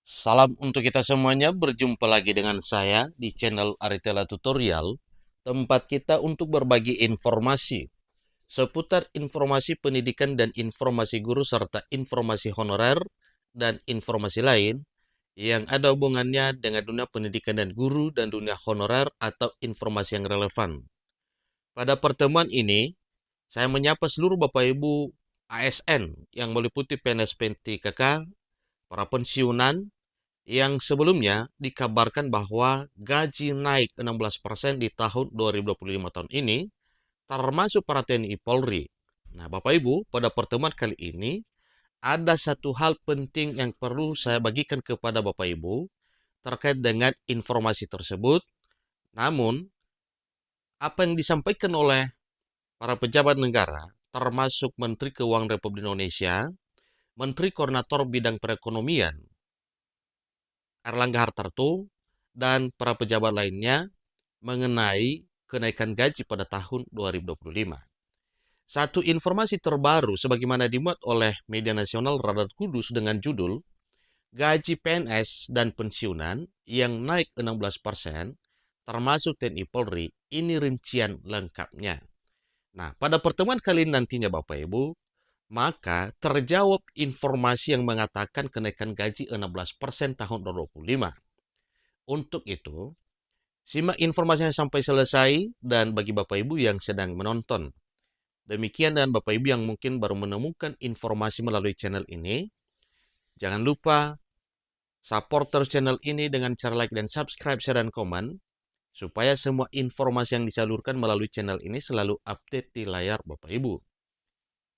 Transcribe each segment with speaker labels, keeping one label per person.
Speaker 1: Salam untuk kita semuanya, berjumpa lagi dengan saya di channel Aritela Tutorial, tempat kita untuk berbagi informasi seputar informasi pendidikan dan informasi guru serta informasi honorer dan informasi lain yang ada hubungannya dengan dunia pendidikan dan guru dan dunia honorer atau informasi yang relevan. Pada pertemuan ini, saya menyapa seluruh Bapak Ibu ASN yang meliputi PNS PTKK, para pensiunan, yang sebelumnya dikabarkan bahwa gaji naik 16% di tahun 2025 tahun ini, termasuk para TNI Polri. Nah, Bapak Ibu, pada pertemuan kali ini, ada satu hal penting yang perlu saya bagikan kepada Bapak Ibu terkait dengan informasi tersebut. Namun, apa yang disampaikan oleh para pejabat negara, termasuk Menteri Keuangan Republik Indonesia, Menteri Koordinator Bidang Perekonomian, Erlangga Hartarto, dan para pejabat lainnya mengenai kenaikan gaji pada tahun 2025. Satu informasi terbaru sebagaimana dimuat oleh media nasional Radar Kudus dengan judul Gaji PNS dan Pensiunan yang naik 16%, termasuk TNI Polri, ini rincian lengkapnya. Nah, pada pertemuan kali ini nantinya Bapak Ibu, maka terjawab informasi yang mengatakan kenaikan gaji 16% tahun 2025. Untuk itu, simak informasinya sampai selesai dan bagi Bapak Ibu yang sedang menonton. Demikian dan Bapak Ibu yang mungkin baru menemukan informasi melalui channel ini, jangan lupa support terus channel ini dengan cara like dan subscribe, share, dan komen, supaya semua informasi yang disalurkan melalui channel ini selalu update di layar Bapak Ibu.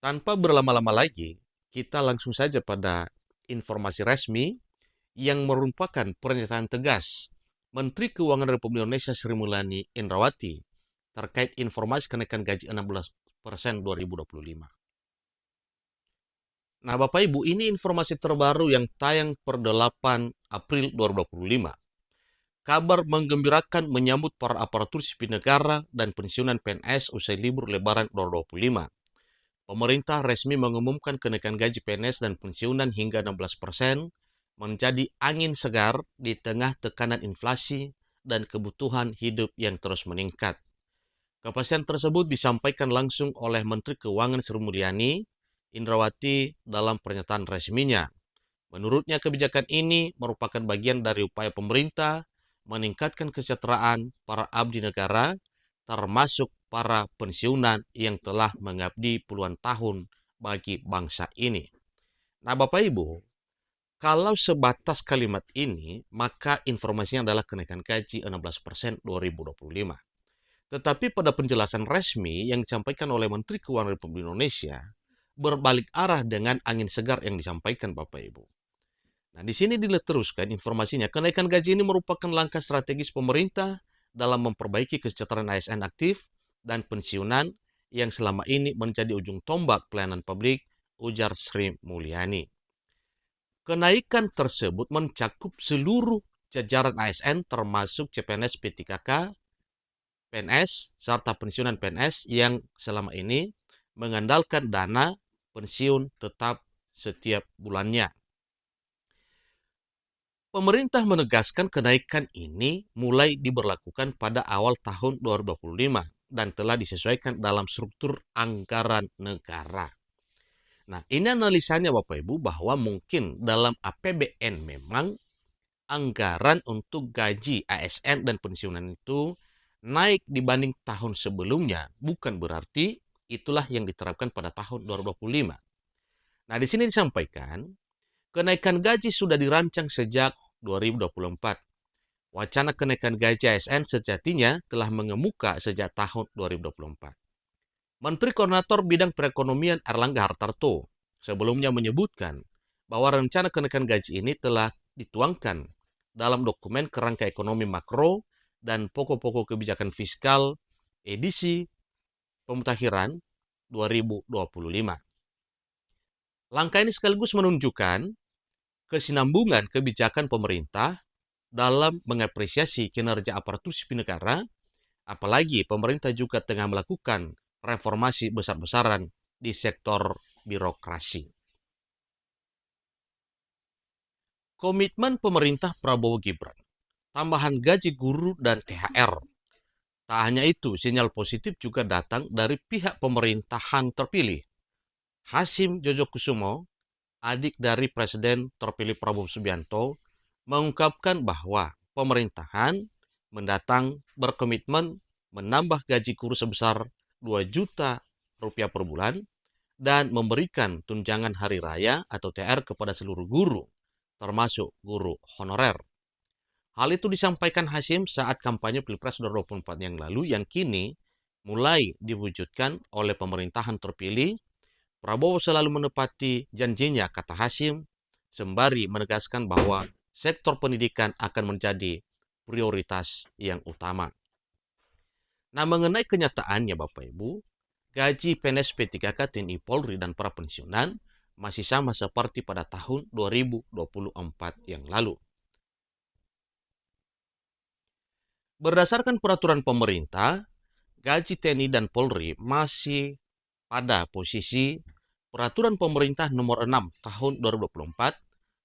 Speaker 1: Tanpa berlama-lama lagi, kita langsung saja pada informasi resmi yang merupakan pernyataan tegas Menteri Keuangan Republik Indonesia Sri Mulyani Indrawati terkait informasi kenaikan gaji 16% 2025. Nah, Bapak Ibu, ini informasi terbaru yang tayang per 8 April 2025. Kabar menggembirakan menyambut para aparatur sipil negara dan pensiunan PNS usai libur Lebaran 2025. Pemerintah resmi mengumumkan kenaikan gaji PNS dan pensiunan hingga 16% menjadi angin segar di tengah tekanan inflasi dan kebutuhan hidup yang terus meningkat. Kepastian tersebut disampaikan langsung oleh Menteri Keuangan Sri Mulyani Indrawati dalam pernyataan resminya. Menurutnya kebijakan ini merupakan bagian dari upaya pemerintah meningkatkan kesejahteraan para abdi negara, termasuk para pensiunan yang telah mengabdi puluhan tahun bagi bangsa ini. Nah, Bapak Ibu, kalau sebatas kalimat ini, maka informasinya adalah kenaikan gaji 16% 2025. Tetapi pada penjelasan resmi yang disampaikan oleh Menteri Keuangan Republik Indonesia, berbalik arah dengan angin segar yang disampaikan Bapak Ibu. Nah, di sini diteruskan informasinya, kenaikan gaji ini merupakan langkah strategis pemerintah dalam memperbaiki kesejahteraan ASN aktif dan pensiunan yang selama ini menjadi ujung tombak pelayanan publik, ujar Sri Mulyani. Kenaikan tersebut mencakup seluruh jajaran ASN termasuk CPNS P3K, PNS, serta pensiunan PNS yang selama ini mengandalkan dana pensiun tetap setiap bulannya. Pemerintah menegaskan kenaikan ini mulai diberlakukan pada awal tahun 2025 dan telah disesuaikan dalam struktur anggaran negara. Nah, ini analisanya Bapak Ibu bahwa mungkin dalam APBN memang anggaran untuk gaji ASN dan pensiunan itu naik dibanding tahun sebelumnya, bukan berarti itulah yang diterapkan pada tahun 2025. Nah, di sini disampaikan kenaikan gaji sudah dirancang sejak 2024. Wacana kenaikan gaji ASN sejatinya telah mengemuka sejak tahun 2024. Menteri Koordinator Bidang Perekonomian Erlangga Hartarto sebelumnya menyebutkan bahwa rencana kenaikan gaji ini telah dituangkan dalam dokumen kerangka ekonomi makro dan pokok-pokok kebijakan fiskal edisi pemutakhiran 2025. Langkah ini sekaligus menunjukkan kesinambungan kebijakan pemerintah dalam mengapresiasi kinerja aparatur sipil negara, apalagi pemerintah juga tengah melakukan reformasi besar-besaran di sektor birokrasi. Komitmen pemerintah Prabowo Gibran, tambahan gaji guru dan THR. Tak hanya itu, sinyal positif juga datang dari pihak pemerintahan terpilih. Hasyim Jojokusumo, adik dari Presiden terpilih Prabowo Subianto, mengungkapkan bahwa pemerintahan mendatang berkomitmen menambah gaji guru sebesar 2 juta rupiah per bulan dan memberikan tunjangan hari raya atau THR kepada seluruh guru, termasuk guru honorer. Hal itu disampaikan Hasyim saat kampanye Pilpres 2024 yang lalu yang kini mulai diwujudkan oleh pemerintahan terpilih. Prabowo selalu menepati janjinya, kata Hasyim, sembari menegaskan bahwa sektor pendidikan akan menjadi prioritas yang utama. Nah, mengenai kenyataannya Bapak Ibu, gaji PNS P3K, TNI Polri, dan para pensiunan masih sama seperti pada tahun 2024 yang lalu. Berdasarkan peraturan pemerintah, gaji TNI dan Polri masih pada posisi Peraturan Pemerintah Nomor 6 Tahun 2024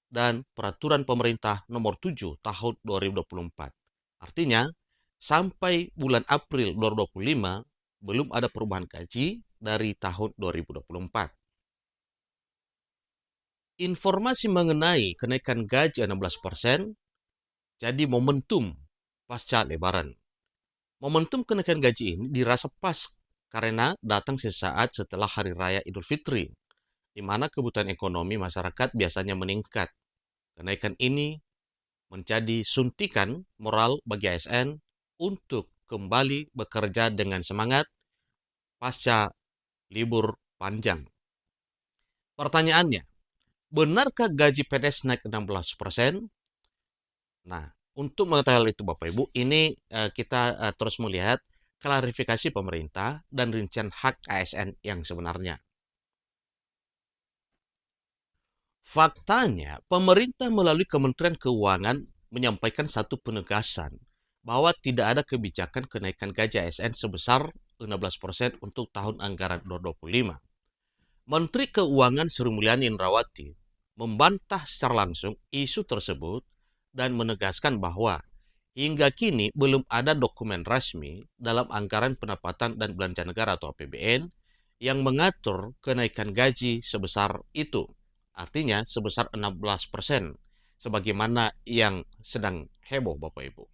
Speaker 1: dan Peraturan Pemerintah Nomor 7 Tahun 2024. Artinya, sampai bulan April 2025 belum ada perubahan gaji dari tahun 2024. Informasi mengenai kenaikan gaji 16% jadi momentum pasca Lebaran. Momentum kenaikan gaji ini dirasa pas karena datang sesaat setelah Hari Raya Idul Fitri, di mana kebutuhan ekonomi masyarakat biasanya meningkat. Kenaikan ini menjadi suntikan moral bagi ASN untuk kembali bekerja dengan semangat pasca libur panjang. Pertanyaannya, benarkah gaji PNS naik 16%? Nah, untuk mengetahui hal itu Bapak Ibu, ini kita terus melihat klarifikasi pemerintah dan rincian hak ASN yang sebenarnya. Faktanya, pemerintah melalui Kementerian Keuangan menyampaikan satu penegasan bahwa tidak ada kebijakan kenaikan gaji ASN sebesar 16% untuk tahun anggaran 2025. Menteri Keuangan Sri Mulyani Indrawati membantah secara langsung isu tersebut dan menegaskan bahwa hingga kini belum ada dokumen resmi dalam anggaran pendapatan dan belanja negara atau APBN yang mengatur kenaikan gaji sebesar itu. Artinya sebesar 16%, sebagaimana yang sedang heboh Bapak Ibu.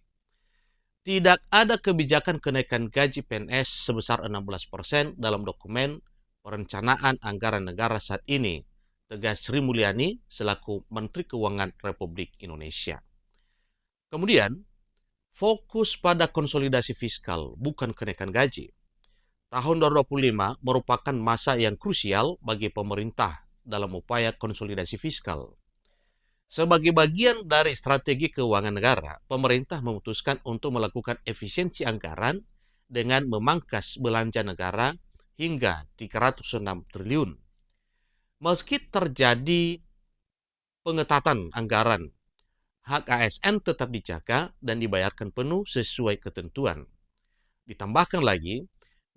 Speaker 1: Tidak ada kebijakan kenaikan gaji PNS sebesar 16% dalam dokumen perencanaan anggaran negara saat ini, tegas Sri Mulyani selaku Menteri Keuangan Republik Indonesia. Kemudian, fokus pada konsolidasi fiskal, bukan kenaikan gaji. Tahun 2025 merupakan masa yang krusial bagi pemerintah dalam upaya konsolidasi fiskal. Sebagai bagian dari strategi keuangan negara, pemerintah memutuskan untuk melakukan efisiensi anggaran dengan memangkas belanja negara hingga 306 triliun. Meski terjadi pengetatan anggaran, hak ASN tetap dijaga dan dibayarkan penuh sesuai ketentuan. Ditambahkan lagi,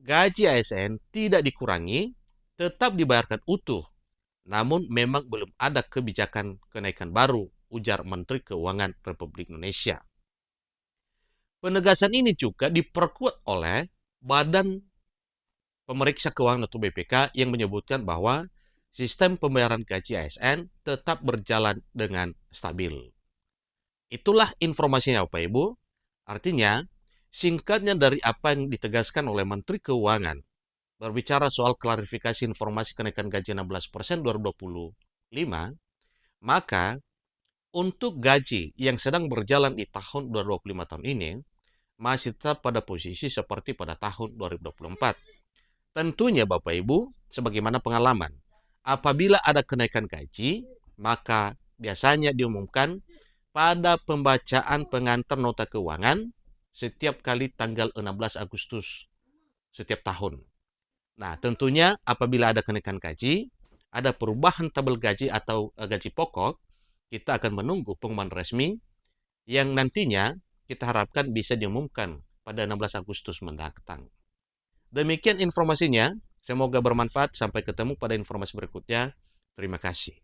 Speaker 1: gaji ASN tidak dikurangi, tetap dibayarkan utuh. Namun memang belum ada kebijakan kenaikan baru, ujar Menteri Keuangan Republik Indonesia. Penegasan ini juga diperkuat oleh Badan Pemeriksa Keuangan atau BPK yang menyebutkan bahwa sistem pembayaran gaji ASN tetap berjalan dengan stabil. Itulah informasinya Bapak Ibu. Artinya, singkatnya dari apa yang ditegaskan oleh Menteri Keuangan berbicara soal klarifikasi informasi kenaikan gaji 16% 2025, maka untuk gaji yang sedang berjalan di tahun 2025 tahun ini masih tetap pada posisi seperti pada tahun 2024. Tentunya Bapak Ibu, sebagaimana pengalaman, apabila ada kenaikan gaji, maka biasanya diumumkan pada pembacaan pengantar nota keuangan setiap kali tanggal 16 Agustus setiap tahun. Nah, tentunya apabila ada kenaikan gaji, ada perubahan tabel gaji atau gaji pokok, kita akan menunggu pengumuman resmi yang nantinya kita harapkan bisa diumumkan pada 16 Agustus mendatang. Demikian informasinya, semoga bermanfaat. Sampai ketemu pada informasi berikutnya. Terima kasih.